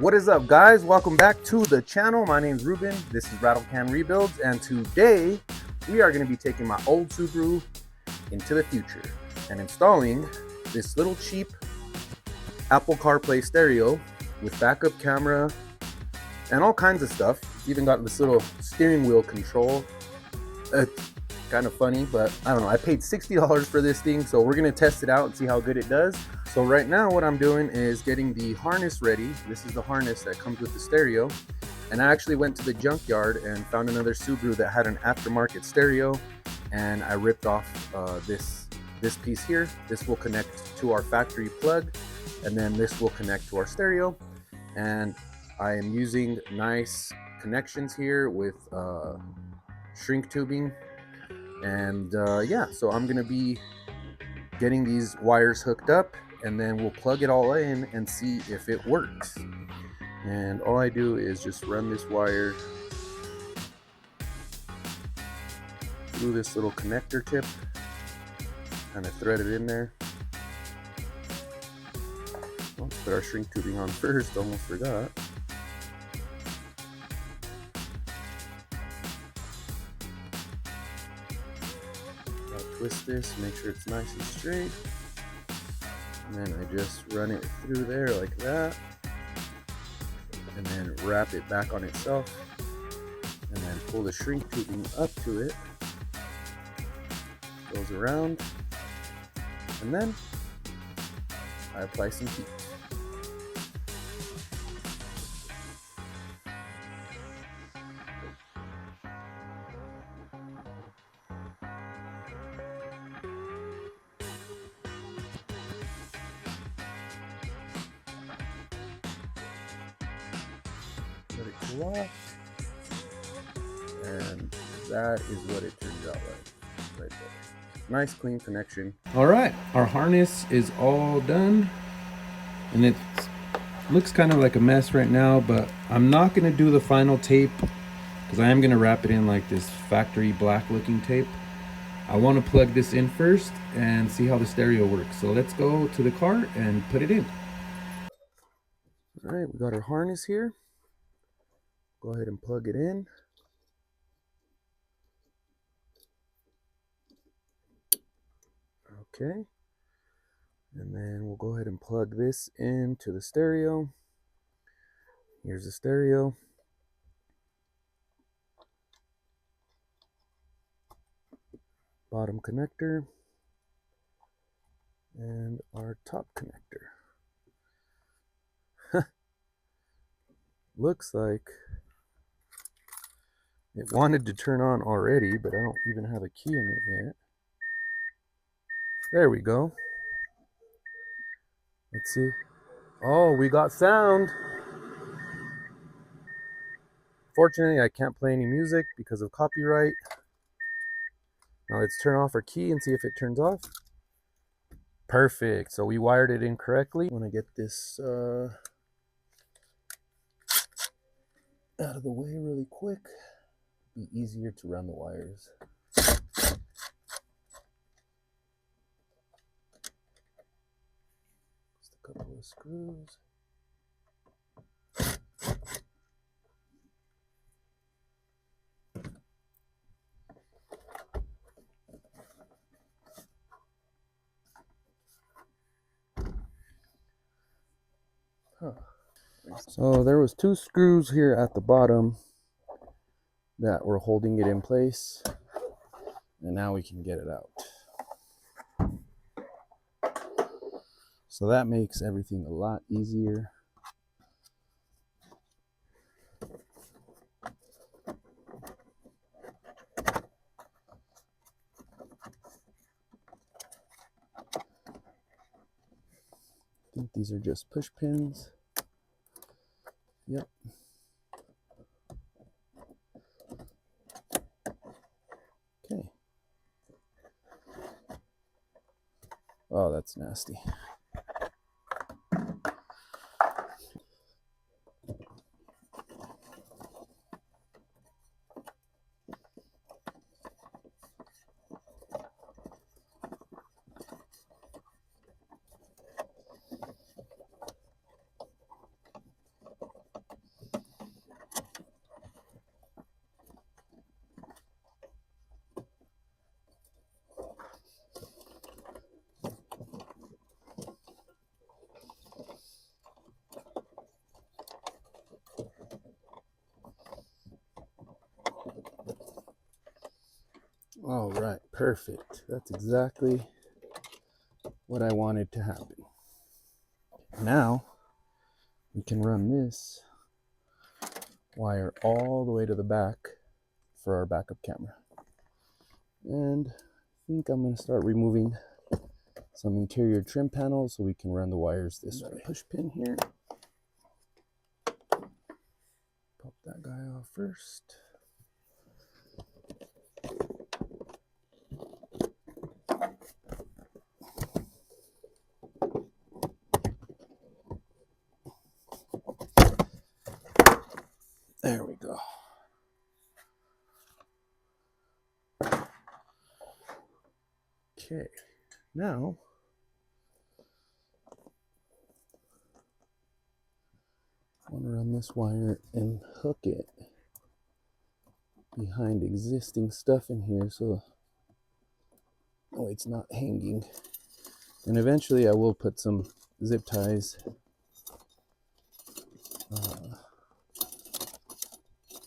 What is up, guys? Welcome back to the channel. My name is Ruben. This is Rattle Can Rebuilds, and today we are going to be taking my old Subaru into the future and installing this little cheap Apple CarPlay stereo with backup camera and all kinds of stuff. It's even got this little steering wheel control. It's kind of funny, but I don't know. I paid $60 for this thing, so we're going to test it out and see how good it does. So right now what I'm doing is getting the harness ready. This is the harness that comes with the stereo. And I actually went to the junkyard and found another Subaru that had an aftermarket stereo. And I ripped off this piece here. This will connect to our factory plug. And then this will connect to our stereo. And I am using nice connections here with shrink tubing. And yeah, so I'm gonna be getting these wires hooked up, and then we'll plug it all in and see if it works. And all I do is just run this wire through this little connector tip, kind of thread it in there. Let's put our shrink tubing on first, almost forgot. I'll twist this, make sure it's nice and straight. And then I just run it through there like that, and then wrap it back on itself, and then pull the shrink tubing up to it, goes around, and then I apply some heat. Let it cool off, and that is what it turns out like right there. Nice clean connection. All right, our harness is all done, and it looks kind of like a mess right now, but I'm not going to do the final tape because I am going to wrap it in like this factory black looking tape. I want to plug this in first and see how the stereo works. So let's go to the car and put it in. All right, we got our harness here. Go ahead and plug it in. Okay. And then we'll go ahead and plug this into the stereo. Here's the stereo. Bottom connector. And our top connector. Looks like it wanted to turn on already, but I don't even have a key in it yet. There we go. Let's see. Oh, we got sound. Fortunately, I can't play any music because of copyright. Now let's turn off our key and see if it turns off. Perfect. So we wired it in correctly. I want to get this out of the way really quick. Be easier to run the wires. Just a couple of screws. So there was 2 screws here at the bottom that were holding it in place, and now we can get it out. So that makes everything a lot easier. I think these are just push pins. Yep. Okay. Oh, that's nasty. All right, perfect. That's exactly what I wanted to happen. Now we can run this wire all the way to the back for our backup camera. And I think I'm going to start removing some interior trim panels so we can run the wires this way. Push pin here. Pop that guy off first. There we go. Okay, now I want to run this wire and hook it behind existing stuff in here so it's not hanging. And eventually I will put some zip ties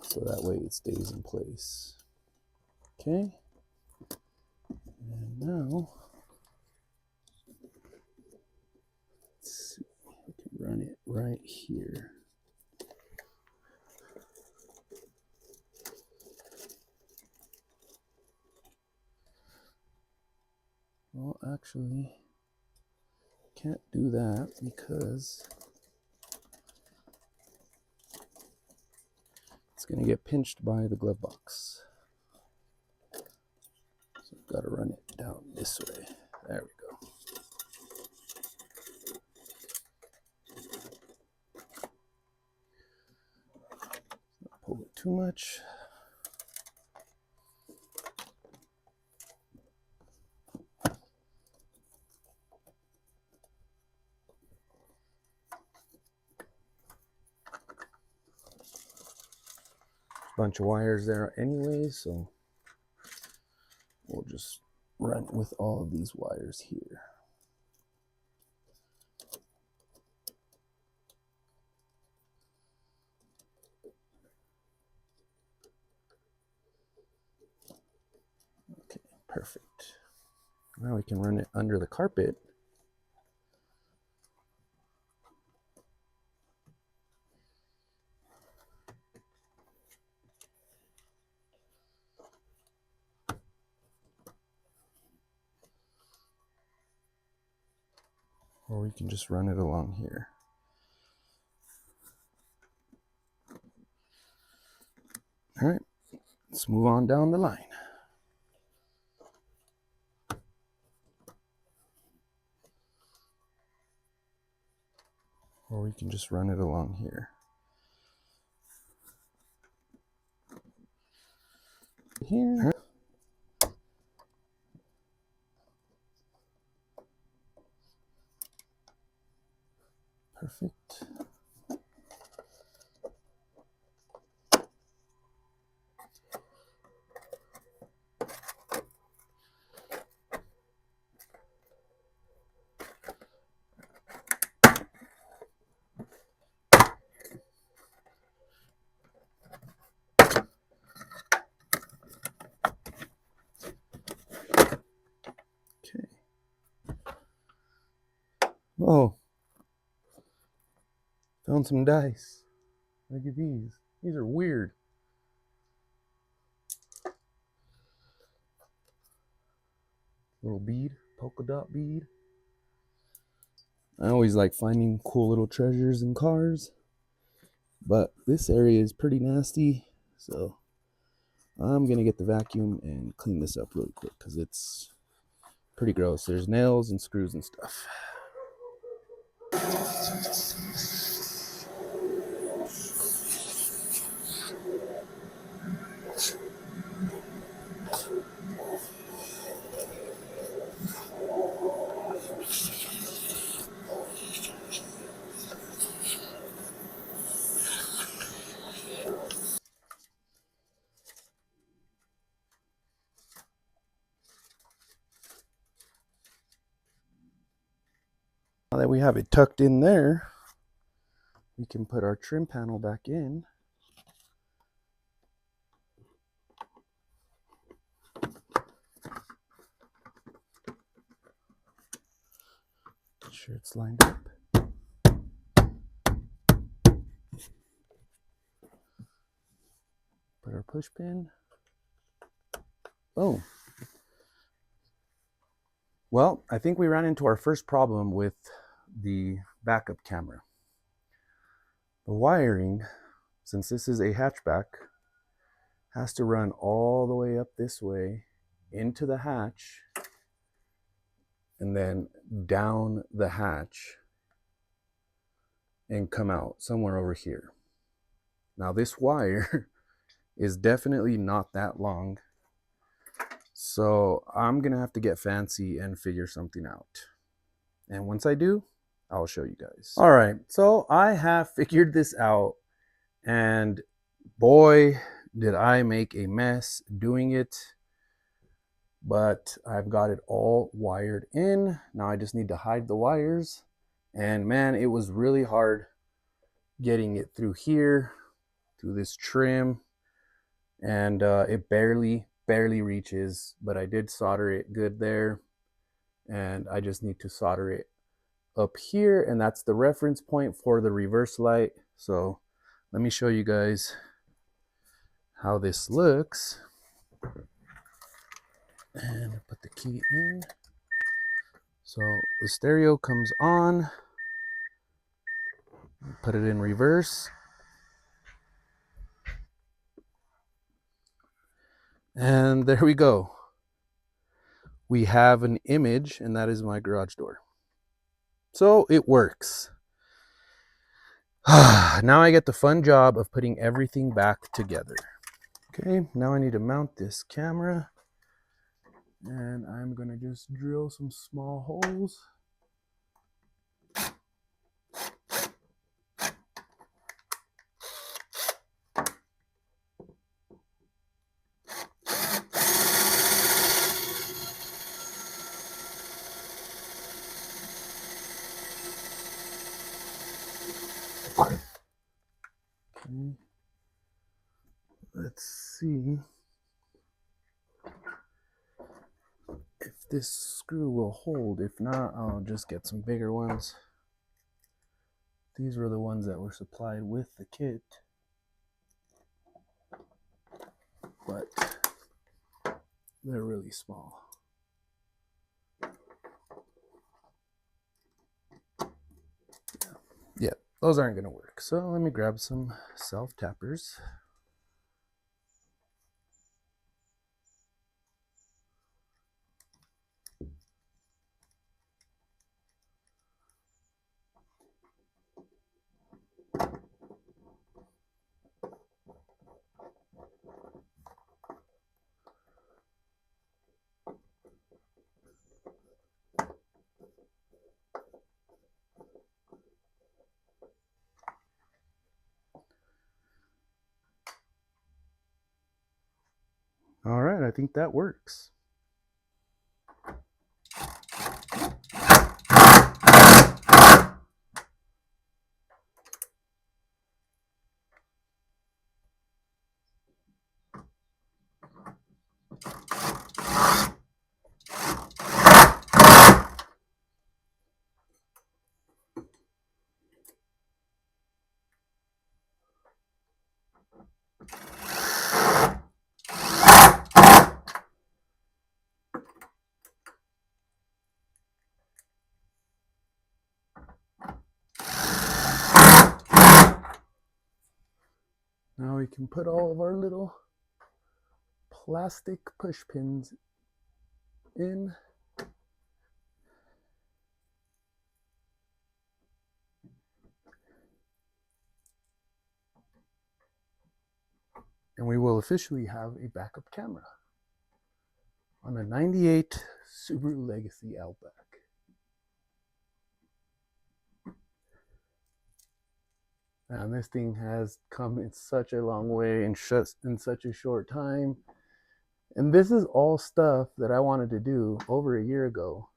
so that way it stays in place. Okay, and now let's see, we can run it right here. Well, actually, can't do that because it's going to get pinched by the glove box. So I've got to run it down this way. There we go. Not pull it too much. Bunch of wires there anyway, so we'll just run with all of these wires here. Okay, perfect. Now we can run it under the carpet. Or we can just run it along here. All right, let's move on down the line. Or we can just run it along here. Here. Perfect. Okay. Oh, found some dice. Look at these. These are weird. Little bead, polka dot bead. I always like finding cool little treasures in cars, but this area is pretty nasty, so I'm gonna get the vacuum and clean this up really quick because it's pretty gross. There's nails and screws and stuff. Now that we have it tucked in there, we can put our trim panel back in. It's lined up. Put our push pin. Boom. Well, I think we ran into our first problem with the backup camera. The wiring, since this is a hatchback, has to run all the way up this way into the hatch and then down the hatch and come out somewhere over here. Now this wire is definitely not that long, so I'm gonna have to get fancy and figure something out. And once I do, I'll show you guys. All right, so I have figured this out, and boy, did I make a mess doing it. But I've got it all wired in. Now I just need to hide the wires. And man, it was really hard getting it through here, through this trim. And it barely reaches, but I did solder it good there. And I just need to solder it up here, and that's the reference point for the reverse light. So let me show you guys how this looks. And put the key in. So the stereo comes on. Put it in reverse. And there we go. We have an image, and that is my garage door. So it works. Now I get the fun job of putting everything back together. Okay, now I need to mount this camera. And I'm gonna just drill some small holes. Okay. Let's see if this screw will hold. If not, I'll just get some bigger ones. These were the ones that were supplied with the kit, but they're really small. Yeah, those aren't gonna work. So let me grab some self-tappers. All right, I think that works. Now we can put all of our little plastic push pins in. And we will officially have a backup camera on a 98 Subaru Legacy Outback. And this thing has come in such a long way in such a short time. And this is all stuff that I wanted to do over a year ago,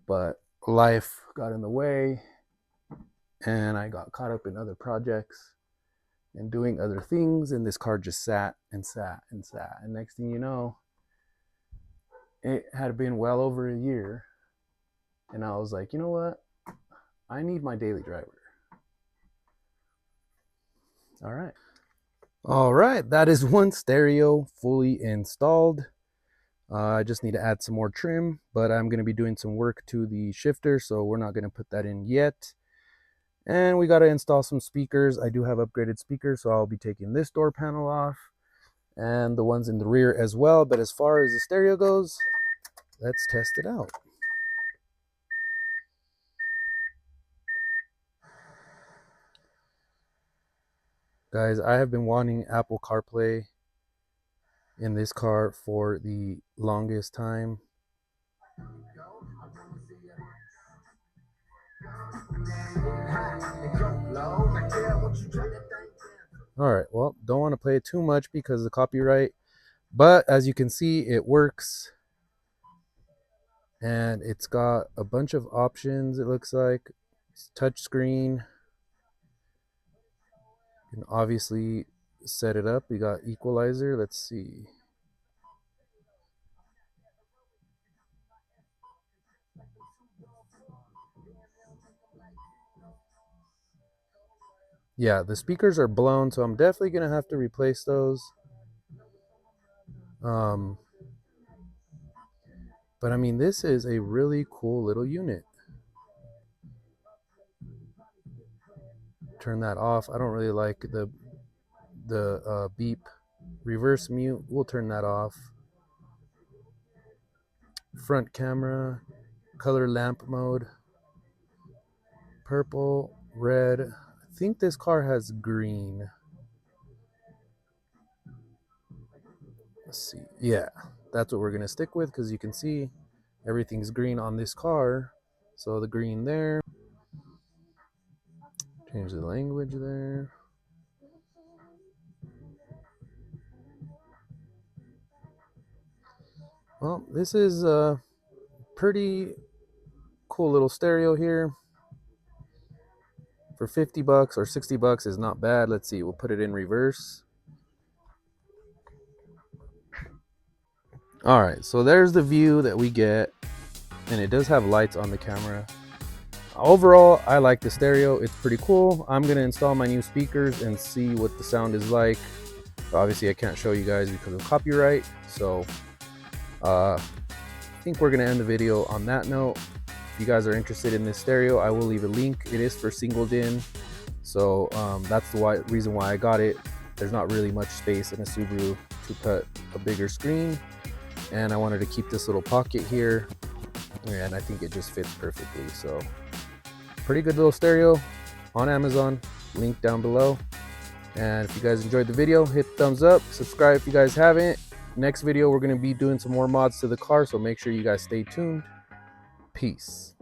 but life got in the way and I got caught up in other projects and doing other things, and this car just sat and sat and sat. And next thing you know, it had been well over a year And I was like, you know what? I need my daily driver. All right. All right, that is one stereo fully installed. I just need to add some more trim, but I'm going to be doing some work to the shifter, so we're not going to put that in yet. And we got to install some speakers. I do have upgraded speakers, so I'll be taking this door panel off and the ones in the rear as well. But as far as the stereo goes, let's test it out. Guys, I have been wanting Apple CarPlay in this car for the longest time. All right, well, don't want to play it too much because of the copyright, but as you can see, it works. And it's got a bunch of options. It looks like it's touch screen. You can obviously set it up. We got equalizer. Let's see. Yeah, the speakers are blown, so I'm definitely gonna have to replace those. But I mean, this is a really cool little unit. Turn that off. I don't really like the beep. Reverse mute. We'll turn that off. Front camera, color lamp mode, purple, red. I think this car has green. Let's see. Yeah, that's what we're gonna stick with because you can see everything's green on this car. So the green there. Change the language there. Well, this is a pretty cool little stereo here. For 50 bucks or 60 bucks is not bad. Let's see, we'll put it in reverse. All right, so there's the view that we get, and it does have lights on the camera. Overall, I like the stereo. It's pretty cool. I'm gonna install my new speakers and see what the sound is like. Obviously, I can't show you guys because of copyright, so I think we're gonna end the video on that note. If you guys are interested in this stereo, I will leave a link. It is for single DIN, so that's the reason why I got it. There's not really much space in a Subaru to put a bigger screen, and I wanted to keep this little pocket here, and I think it just fits perfectly. So pretty good little stereo on Amazon, link down below. And if you guys enjoyed the video, hit thumbs up, subscribe if you guys haven't. Next video, we're going to be doing some more mods to the car, so make sure you guys stay tuned. Peace.